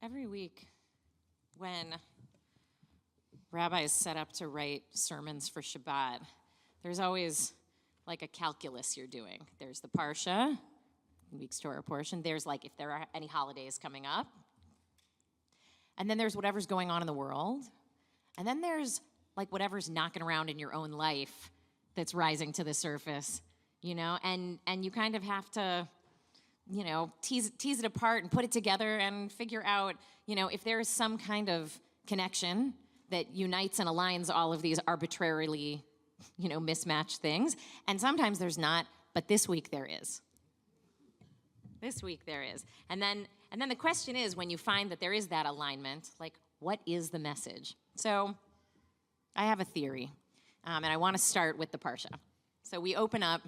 Every week when rabbis set up to write sermons for Shabbat, there's always like a calculus you're doing. There's the Parsha, week's Torah portion. There's like if there are any holidays coming up. And then there's whatever's going on in the world. And then there's like whatever's knocking around in your own life that's rising to the surface, you know? And you kind of have to, you know, tease it apart and put it together and figure out, you know, if there's some kind of connection that unites and aligns all of these arbitrarily, you know, mismatched things. And sometimes there's not, but this week there is. This week there is. And then the question is, when you find that there is that alignment, like, what is the message? So I have a theory, and I want to start with the Parsha. So we open up,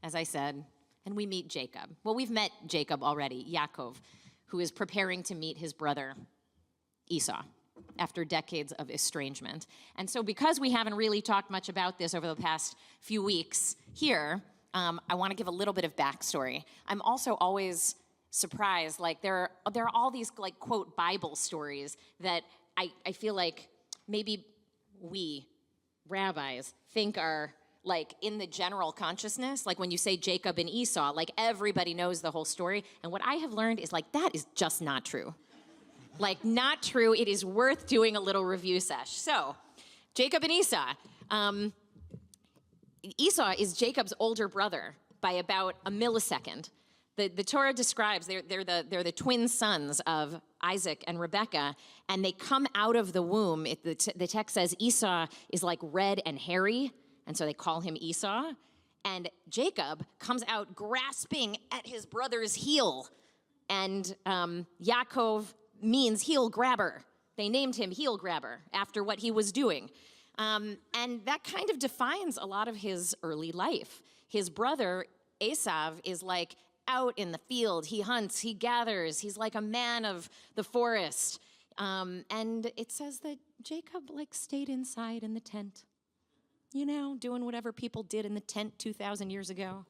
as I said, and we meet Jacob. Well, we've met Jacob already, Yaakov, who is preparing to meet his brother Esau after decades of estrangement. And so because we haven't really talked much about this over the past few weeks here, I want to give a little bit of backstory. I'm also always surprised, like there are all these like quote Bible stories that I feel like maybe we rabbis think are like in the general consciousness, like when you say Jacob and Esau, like everybody knows the whole story. And what I have learned is like, that is just not true. Like not true. It is worth doing a little review sesh. So Jacob and Esau. Esau is Jacob's older brother by about a millisecond. The Torah describes they're the twin sons of Isaac and Rebekah, and they come out of the womb. The text says Esau is like red and hairy, and so they call him Esau. And Jacob comes out grasping at his brother's heel, and Yaakov means heel grabber. They named him heel grabber after what he was doing. And that kind of defines a lot of his early life. His brother, Esau, is like out in the field. He hunts, he gathers. He's like a man of the forest. And it says that Jacob like stayed inside in the tent, you know, doing whatever people did in the tent 2,000 years ago.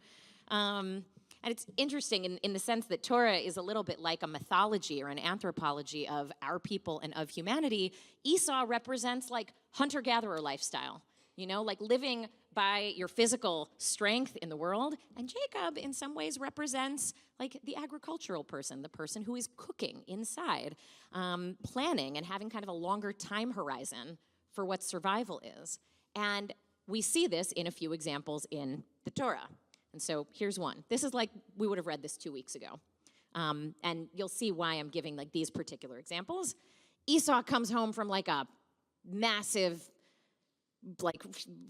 And it's interesting in the sense that Torah is a little bit like a mythology or an anthropology of our people and of humanity. Esau represents like hunter-gatherer lifestyle, you know, like living by your physical strength in the world. And Jacob, in some ways, represents like the agricultural person, the person who is cooking inside, planning and having kind of a longer time horizon for what survival is. And we see this in a few examples in the Torah. And so here's one. This is like, we would have read this 2 weeks ago. And you'll see why I'm giving like these particular examples. Esau comes home from like a massive, like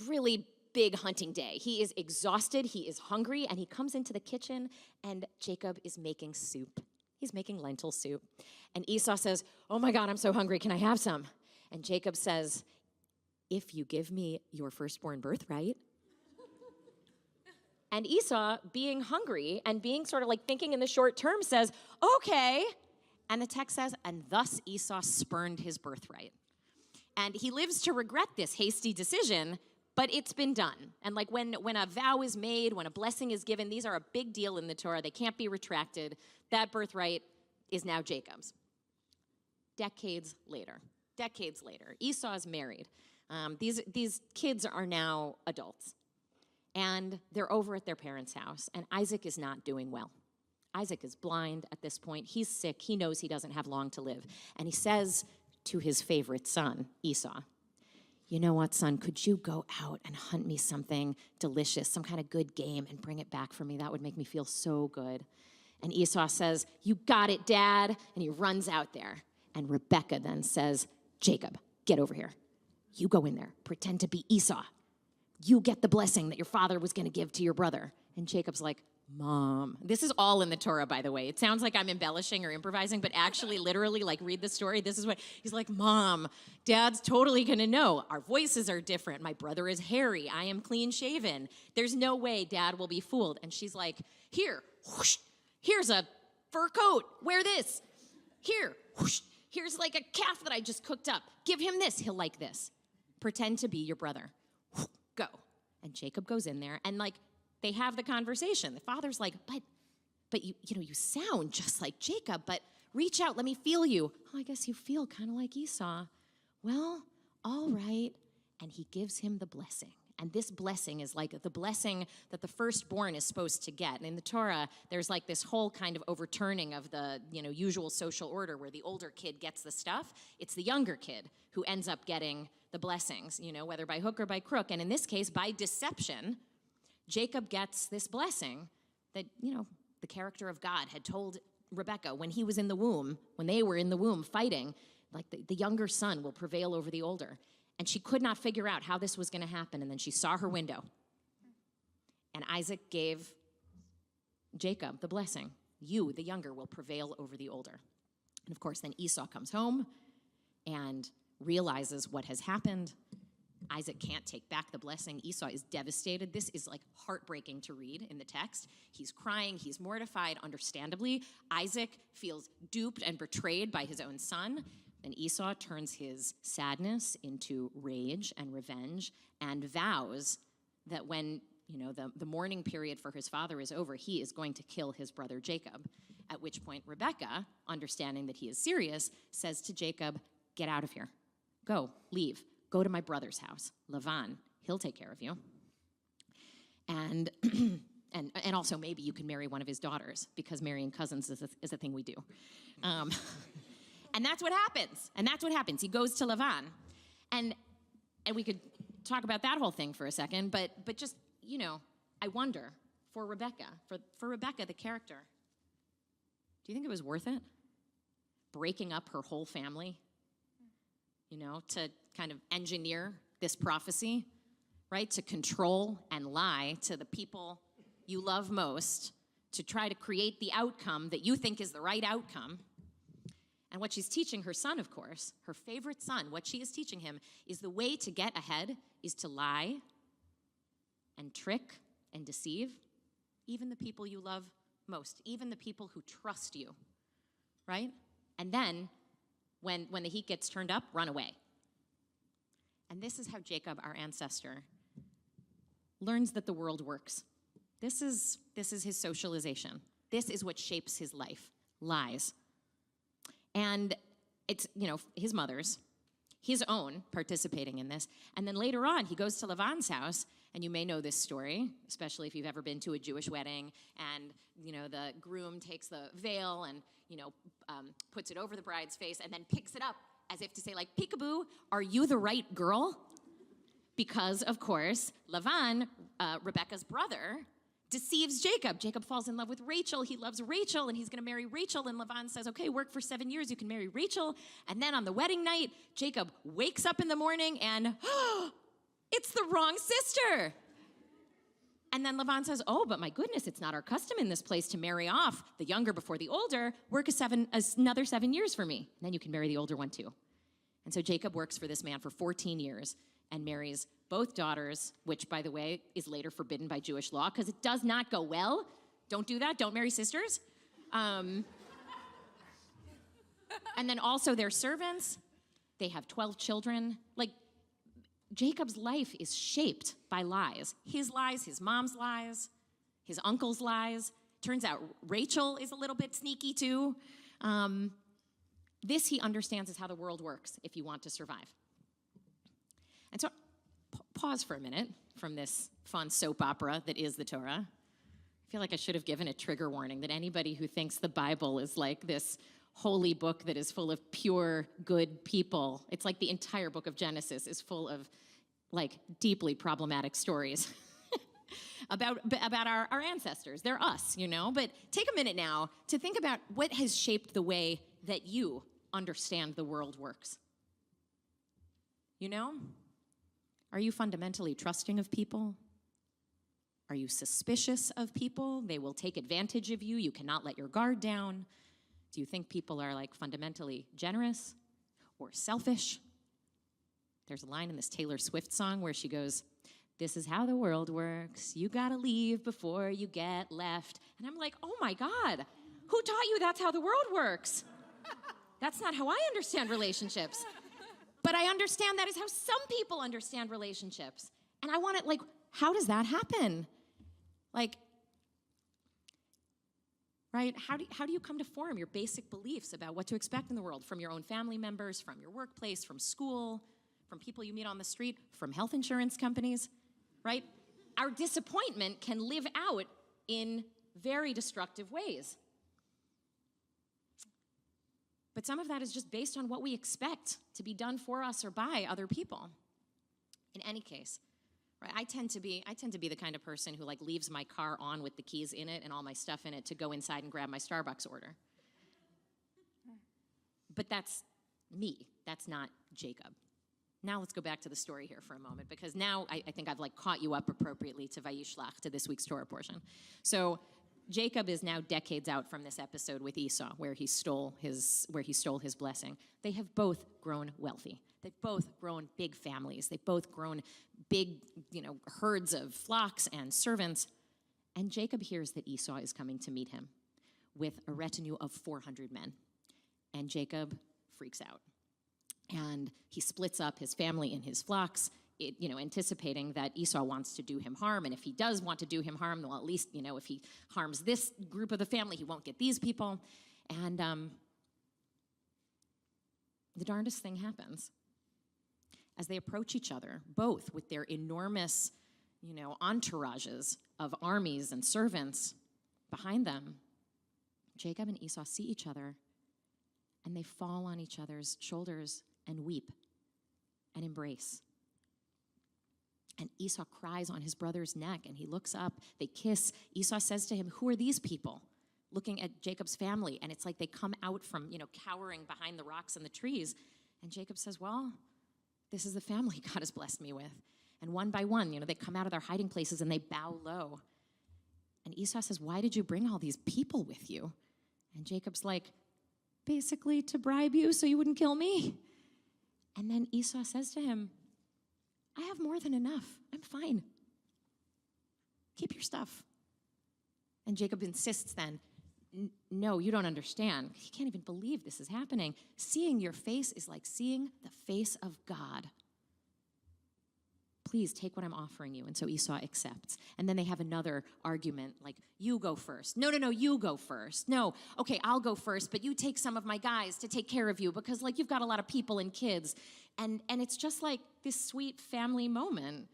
really big hunting day. He is exhausted, he is hungry, and he comes into the kitchen and Jacob is making soup. He's making lentil soup. And Esau says, "Oh my God, I'm so hungry, can I have some?" And Jacob says, "If you give me your firstborn birthright." And Esau, being hungry and being sort of like thinking in the short term, says, "Okay." And the text says, "And thus Esau spurned his birthright." And he lives to regret this hasty decision, but it's been done. And like when a vow is made, when a blessing is given, these are a big deal in the Torah. They can't be retracted. That birthright is now Jacob's. Decades later, Esau is married. These kids are now adults. And they're over at their parents' house, and Isaac is not doing well. Isaac is blind at this point. He's sick. He knows he doesn't have long to live. And he says to his favorite son, Esau, "You know what, son, could you go out and hunt me something delicious, some kind of good game, and bring it back for me? That would make me feel so good." And Esau says, "You got it, Dad." And he runs out there. And Rebekah then says, "Jacob, get over here. You go in there. Pretend to be Esau. You get the blessing that your father was going to give to your brother." And Jacob's like, "Mom." This is all in the Torah, by the way. It sounds like I'm embellishing or improvising, but actually, literally, like, read the story. This is what he's like, "Mom, Dad's totally going to know. Our voices are different. My brother is hairy. I am clean shaven. There's no way Dad will be fooled." And she's like, "Here, whoosh, here's a fur coat. Wear this. Here, whoosh, here's like a calf that I just cooked up. Give him this. He'll like this. Pretend to be your brother. Go." And Jacob goes in there, and like they have the conversation. The father's like, but you know, you sound just like Jacob, but Reach out, let me feel you. Oh, I guess you feel kind of like Esau. Well, all right. And he gives him the blessing. And this blessing is like the blessing that the firstborn is supposed to get. And in the Torah, there's like this whole kind of overturning of the, usual social order where the older kid gets the stuff. It's the younger kid who ends up getting the blessings, whether by hook or by crook. And in this case, by deception, Jacob gets this blessing that, the character of God had told Rebekah when he was in the womb, when they were in the womb fighting, like the younger son will prevail over the older. And she could not figure out how this was going to happen. And then she saw her window. And Isaac gave Jacob the blessing. You, the younger, will prevail over the older. And of course, then Esau comes home and realizes what has happened. Isaac can't take back the blessing. Esau is devastated. This is like heartbreaking to read in the text. He's crying. He's mortified, understandably. Isaac feels duped and betrayed by his own son. And Esau turns his sadness into rage and revenge and vows that when, the mourning period for his father is over, he is going to kill his brother Jacob. At which point Rebekah, understanding that he is serious, says to Jacob, get out of here. Go, leave. Go to my brother's house, Lavan. He'll take care of you. And and also maybe you can marry one of his daughters, because marrying cousins is a thing we do. And that's what happens. He goes to Lavan. And we could talk about that whole thing for a second, but just, I wonder, for Rebekah, for Rebekah, the character, do you think it was worth it? Breaking up her whole family, to kind of engineer this prophecy, right? To control and lie to the people you love most, to try to create the outcome that you think is the right outcome. And what she's teaching her son, of course, her favorite son, what she is teaching him is the way to get ahead is to lie and trick and deceive even the people you love most, even the people who trust you, right? And then when the heat gets turned up, run away. And this is how Jacob, our ancestor, learns that the world works. This is his socialization. This is what shapes his life, lies. And it's, his mother's, his own participating in this. And then later on, he goes to Lavan's house, and you may know this story, especially if you've ever been to a Jewish wedding, and, the groom takes the veil and, puts it over the bride's face and then picks it up as if to say, like, peekaboo, are you the right girl? Because, of course, Lavan, Rebekah's brother, deceives Jacob. Jacob falls in love with Rachel. He loves Rachel, and he's going to marry Rachel. And Lavan says, okay, work for 7 years. You can marry Rachel. And then on the wedding night, Jacob wakes up in the morning and, it's the wrong sister. And then Lavan says, oh, but my goodness, it's not our custom in this place to marry off the younger before the older. Work another 7 years for me. And then you can marry the older one too. And so Jacob works for this man for 14 years and marries both daughters, which, by the way, is later forbidden by Jewish law because it does not go well. Don't do that. Don't marry sisters. And then also their servants. They have 12 children. Like, Jacob's life is shaped by lies. His lies, his mom's lies, his uncle's lies. Turns out Rachel is a little bit sneaky too. This, he understands, is how the world works if you want to survive. And so, pause for a minute from this fun soap opera that is the Torah. I feel like I should have given a trigger warning that anybody who thinks the Bible is like this holy book that is full of pure, good people, it's like the entire book of Genesis is full of, like, deeply problematic stories about our ancestors. They're us, But take a minute now to think about what has shaped the way that you understand the world works. Are you fundamentally trusting of people? Are you suspicious of people? They will take advantage of you. You cannot let your guard down. Do you think people are, like, fundamentally generous or selfish? There's a line in this Taylor Swift song where she goes, this is how the world works. You gotta leave before you get left. And I'm like, oh my God, who taught you that's how the world works? That's not how I understand relationships. But I understand that is how some people understand relationships. And I want to, like, how does that happen? Like, right? How do you come to form your basic beliefs about what to expect in the world from your own family members, from your workplace, from school, from people you meet on the street, from health insurance companies, right? Our disappointment can live out in very destructive ways. But some of that is just based on what we expect to be done for us or by other people. In any case, right, I tend to be the kind of person who like leaves my car on with the keys in it and all my stuff in it to go inside and grab my Starbucks order. But that's me. That's not Jacob. Now let's go back to the story here for a moment, because now I think I've like caught you up appropriately to Vayishlach, to this week's Torah portion. So Jacob is now decades out from this episode with Esau, where he stole his blessing. They have both grown wealthy. They've both grown big families. They've both grown big, herds of flocks and servants. And Jacob hears that Esau is coming to meet him with a retinue of 400 men. And Jacob freaks out. And he splits up his family and his flocks, anticipating that Esau wants to do him harm. And if he does want to do him harm, well, at least, if he harms this group of the family, he won't get these people. And the darndest thing happens. As they approach each other, both with their enormous, entourages of armies and servants behind them, Jacob and Esau see each other, and they fall on each other's shoulders and weep and embrace. And Esau cries on his brother's neck, and he looks up. They kiss. Esau says to him, "Who are these people?" Looking at Jacob's family, and it's like they come out from, cowering behind the rocks and the trees. And Jacob says, "Well, this is the family God has blessed me with." And one by one, they come out of their hiding places and they bow low. And Esau says, "Why did you bring all these people with you?" And Jacob's like, "Basically to bribe you so you wouldn't kill me." And then Esau says to him, "I have more than enough. I'm fine. Keep your stuff." And Jacob insists then, "No, you don't understand." He can't even believe this is happening. Seeing your face is like seeing the face of God. Please take what I'm offering you. And so Esau accepts. And then they have another argument, like, "You go first." No, you go first. No, okay, I'll go first, but you take some of my guys to take care of you because, you've got a lot of people and kids. And it's just like this sweet family moment.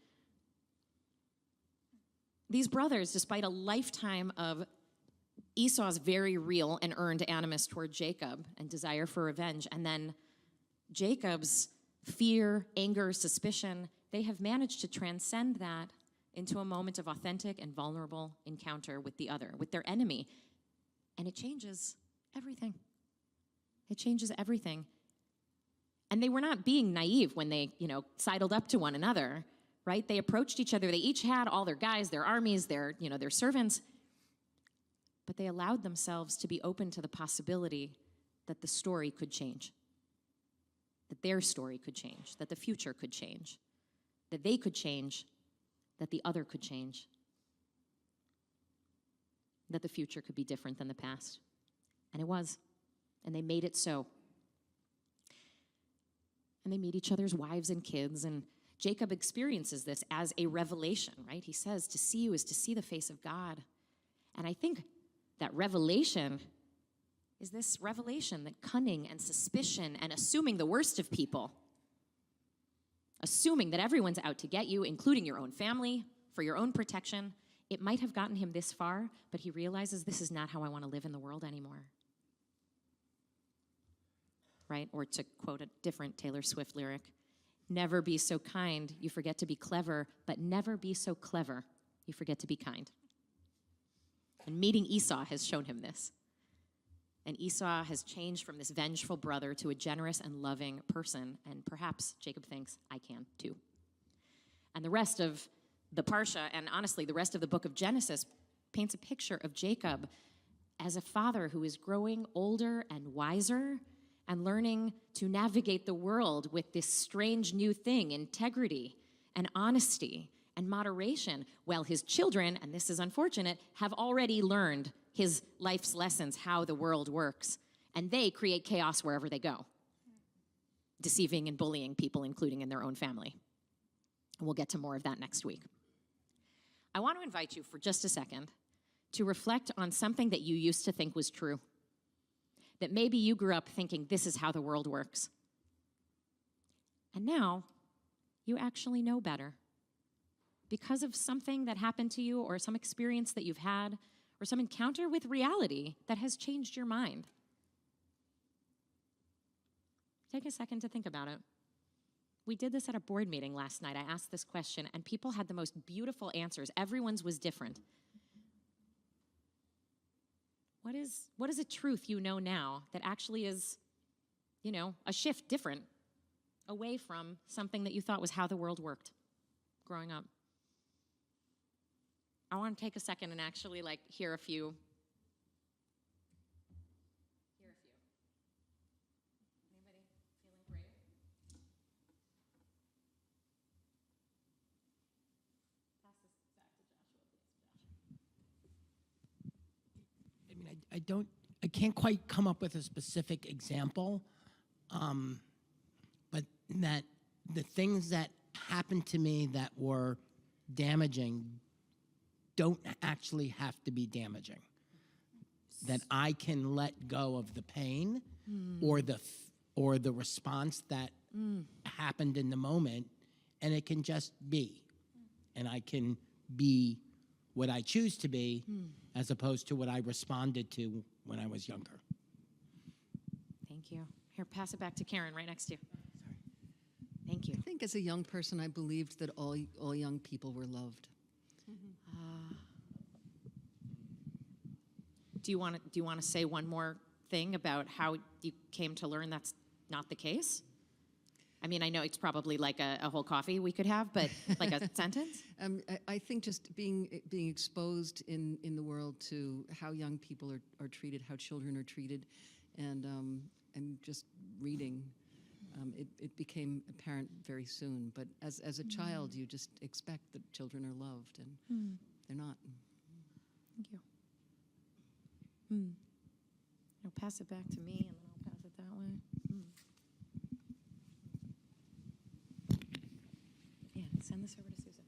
These brothers, despite a lifetime of Esau's very real and earned animus toward Jacob and desire for revenge, and then Jacob's fear, anger, suspicion, they have managed to transcend that into a moment of authentic and vulnerable encounter with the other, with their enemy. And it changes everything. It changes everything. And they were not being naive when they, sidled up to one another, right? They approached each other. They each had all their guys, their armies, their servants. But they allowed themselves to be open to the possibility that the story could change, that their story could change, that the future could change, that they could change, that the other could change, that the future could be different than the past. And it was. And they made it so. And they meet each other's wives and kids, and Jacob experiences this as a revelation, right? He says, to see you is to see the face of God. And I think that revelation is this revelation that cunning and suspicion and assuming the worst of people, assuming that everyone's out to get you, including your own family, for your own protection, it might have gotten him this far, but he realizes this is not how I want to live in the world anymore. Right? Or to quote a different Taylor Swift lyric, "Never be so kind, you forget to be clever, but never be so clever, you forget to be kind." And meeting Esau has shown him this. And Esau has changed from this vengeful brother to a generous and loving person. And perhaps, Jacob thinks, I can too. And the rest of the Parsha, and honestly, the rest of the book of Genesis, paints a picture of Jacob as a father who is growing older and wiser and learning to navigate the world with this strange new thing, integrity and honesty and moderation, while his children, and this is unfortunate, have already learned his life's lessons, how the world works, and they create chaos wherever they go, deceiving and bullying people, including in their own family. And we'll get to more of that next week. I want to invite you for just a second to reflect on something that you used to think was true. That maybe you grew up thinking this is how the world works. And now you actually know better because of something that happened to you or some experience that you've had or some encounter with reality that has changed your mind. Take a second to think about it. We did this at a board meeting last night. I asked this question, and people had the most beautiful answers. Everyone's was different. What is a truth you know now that actually is, a shift different away from something that you thought was how the world worked growing up? I want to take a second and actually hear a few. Anybody feeling brave? Pass this back to Joshua, please, Josh. I can't quite come up with a specific example, but that the things that happened to me that were damaging don't actually have to be damaging. That I can let go of the pain or the response that happened in the moment, and it can just be. And I can be what I choose to be as opposed to what I responded to when I was younger. Thank you. Here, pass it back to Karen right next to you. Sorry. Thank you. I think as a young person, I believed that all young people were loved. Do you want to say one more thing about how you came to learn that's not the case? I mean, I know it's probably like a whole coffee we could have, but like a sentence? I think just being exposed in the world to how young people are treated, how children are treated, and just reading, it became apparent very soon. But as a child, you just expect that children are loved, and they're not. Thank you. Now pass it back to me, and then I'll pass it that way. Yeah, send this over to Susan.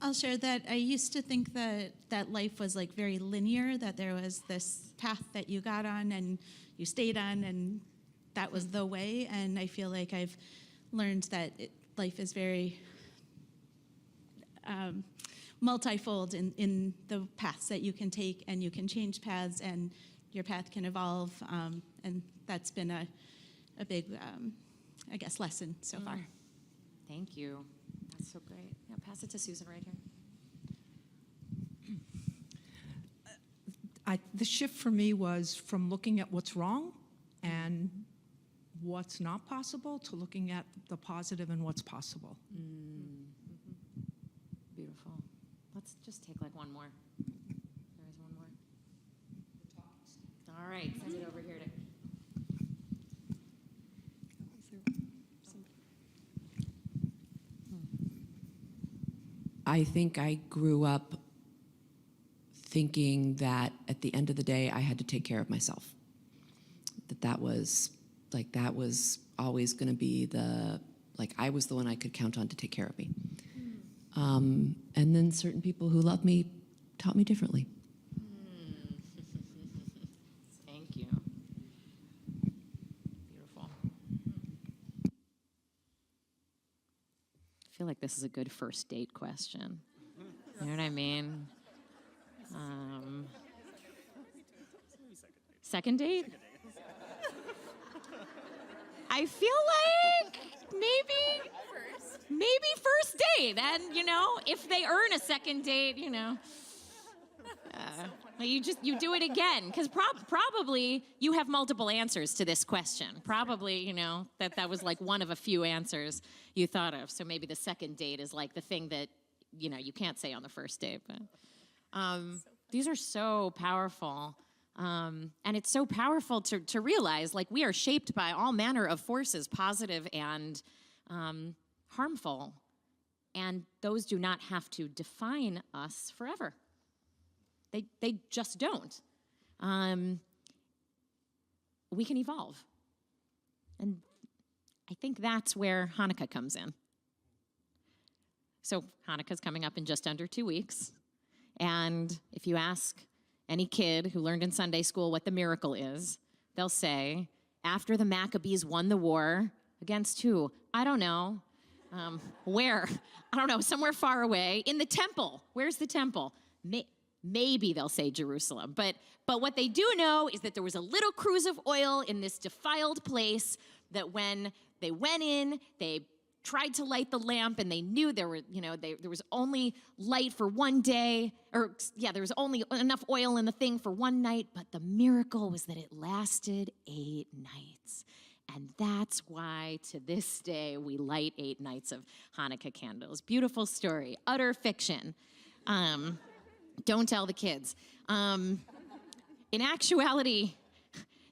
I'll share that I used to think that life was very linear, that there was this path that you got on and you stayed on, and that was the way. And I feel like I've learned that life is very multifold in the paths that you can take, and you can change paths, and your path can evolve. And that's been a big, lesson so far. Thank you. That's so great. Yeah, pass it to Susan right here. The shift for me was from looking at what's wrong and what's not possible to looking at the positive and what's possible. Beautiful. Let's just take one more. There is one more. All right, send it over here to. I think I grew up thinking that at the end of the day, I had to take care of myself. That was always going to be I was the one I could count on to take care of me. And then certain people who loved me taught me differently. Thank you. Beautiful. I feel like this is a good first date question. You know what I mean? Second date? I feel like maybe first date. And, if they earn a second date, you do it again. Because probably you have multiple answers to this question. Probably, that was one of a few answers you thought of. So maybe the second date is the thing that, you can't say on the first date. But these are so powerful. And it's so powerful to realize, we are shaped by all manner of forces, positive and harmful. And those do not have to define us forever. They just don't. We can evolve. And I think that's where Hanukkah comes in. So Hanukkah's coming up in just under 2 weeks. And if you ask any kid who learned in Sunday school what the miracle is, they'll say, after the Maccabees won the war, against who? I don't know. Where? I don't know, somewhere far away. In the temple. Where's the temple? Maybe they'll say Jerusalem. But what they do know is that there was a little cruse of oil in this defiled place that when they went in, they tried to light the lamp, and they knew there was only light for one day, there was only enough oil in the thing for one night, but the miracle was that it lasted 8 nights. And that's why to this day we light 8 nights of Hanukkah candles. Beautiful story, utter fiction. Don't tell the kids. In actuality,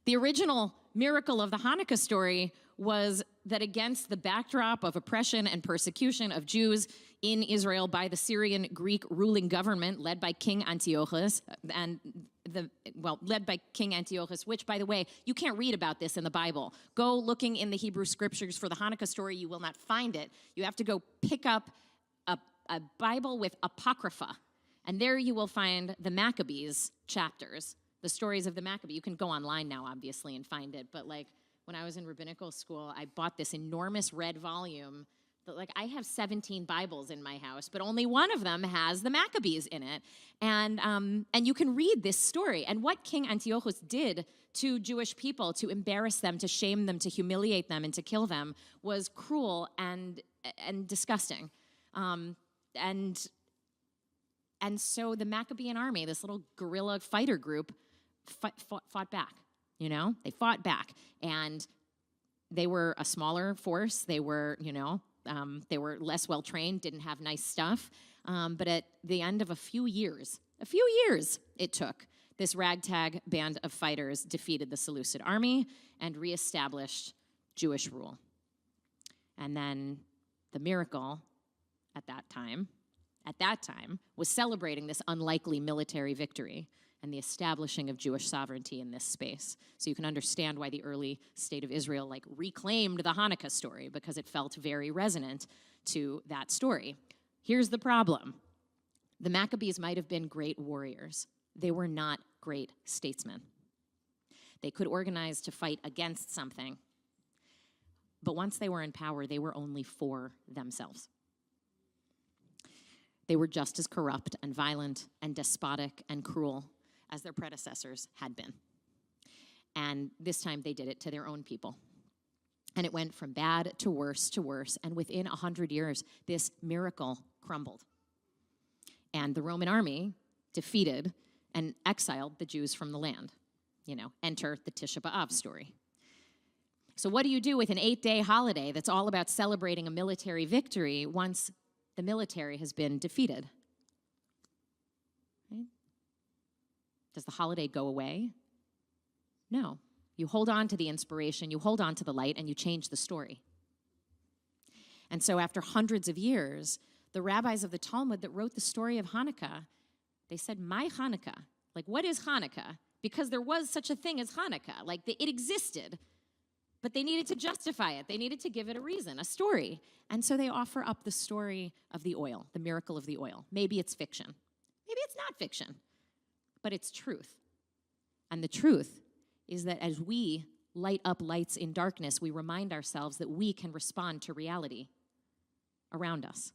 the original miracle of the Hanukkah story was that against the backdrop of oppression and persecution of Jews in Israel by the Syrian Greek ruling government led by King Antiochus, led by King Antiochus, which, by the way, you can't read about this in the Bible. Go looking in the Hebrew scriptures for the Hanukkah story, you will not find it. You have to go pick up a Bible with Apocrypha, and there you will find the Maccabees chapters, the stories of the Maccabees. You can go online now, obviously, and find it, but when I was in rabbinical school, I bought this enormous red volume. I have 17 Bibles in my house, but only one of them has the Maccabees in it. And you can read this story. And what King Antiochus did to Jewish people, to embarrass them, to shame them, to humiliate them, and to kill them, was cruel and disgusting. And so the Maccabean army, this little guerrilla fighter group, fought back. They fought back, and they were a smaller force. They were, they were less well trained, didn't have nice stuff. But at the end of a few years it took, this ragtag band of fighters defeated the Seleucid army and reestablished Jewish rule. And then the miracle at that time, was celebrating this unlikely military victory and the establishing of Jewish sovereignty in this space. So you can understand why the early state of Israel reclaimed the Hanukkah story, because it felt very resonant to that story. Here's the problem. The Maccabees might have been great warriors. They were not great statesmen. They could organize to fight against something, but once they were in power, they were only for themselves. They were just as corrupt and violent and despotic and cruel as their predecessors had been. And this time they did it to their own people. And it went from bad to worse, and within 100 years, this miracle crumbled. And the Roman army defeated and exiled the Jews from the land. Enter the Tisha B'Av story. So what do you do with an 8-day holiday that's all about celebrating a military victory once the military has been defeated? Right? Does the holiday go away? No. You hold on to the inspiration, you hold on to the light, and you change the story. And so after hundreds of years, the rabbis of the Talmud that wrote the story of Hanukkah, they said, my Hanukkah, what is Hanukkah? Because there was such a thing as Hanukkah. It existed, but they needed to justify it. They needed to give it a reason, a story. And so they offer up the story of the oil, the miracle of the oil. Maybe it's fiction. Maybe it's not fiction, but it's truth. And the truth is that as we light up lights in darkness, we remind ourselves that we can respond to reality around us.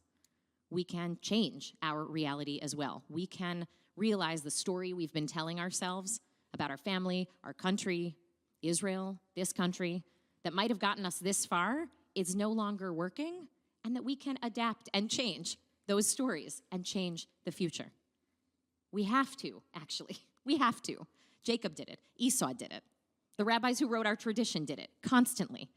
We can change our reality as well. We can realize the story we've been telling ourselves about our family, our country, Israel, this country, that might have gotten us this far is no longer working, and that we can adapt and change those stories and change the future. We have to, actually. We have to. Jacob did it. Esau did it. The rabbis who wrote our tradition did it constantly.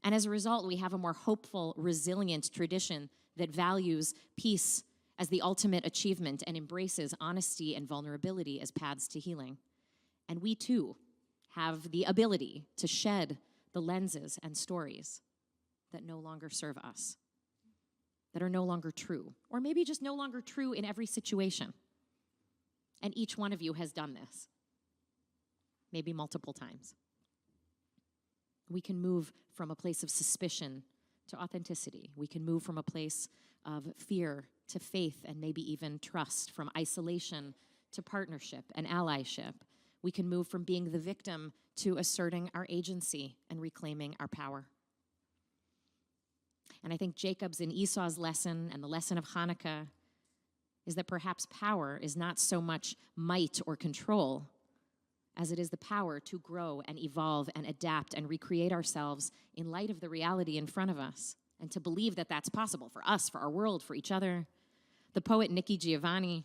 And as a result, we have a more hopeful, resilient tradition that values peace as the ultimate achievement and embraces honesty and vulnerability as paths to healing. And we, too, have the ability to shed the lenses and stories that no longer serve us, that are no longer true, or maybe just no longer true in every situation. And each one of you has done this, maybe multiple times. We can move from a place of suspicion to authenticity. We can move from a place of fear to faith and maybe even trust, from isolation to partnership and allyship. We can move from being the victim to asserting our agency and reclaiming our power. And I think Jacob's and Esau's lesson and the lesson of Hanukkah is that perhaps power is not so much might or control as it is the power to grow and evolve and adapt and recreate ourselves in light of the reality in front of us, and to believe that that's possible for us, for our world, for each other. The poet Nikki Giovanni,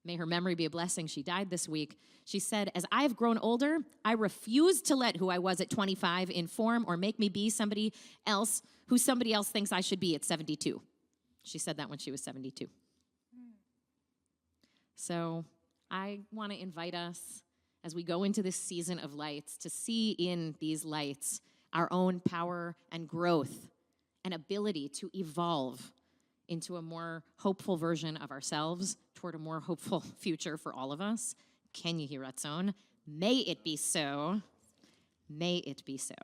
may her memory be a blessing, she died this week. She said, "As I have grown older, I refuse to let who I was at 25 inform or make me be somebody else who somebody else thinks I should be at 72. She said that when she was 72. So I want to invite us, as we go into this season of lights, to see in these lights our own power and growth and ability to evolve into a more hopeful version of ourselves toward a more hopeful future for all of us. Ken Yehiratzon, may it be so. May it be so.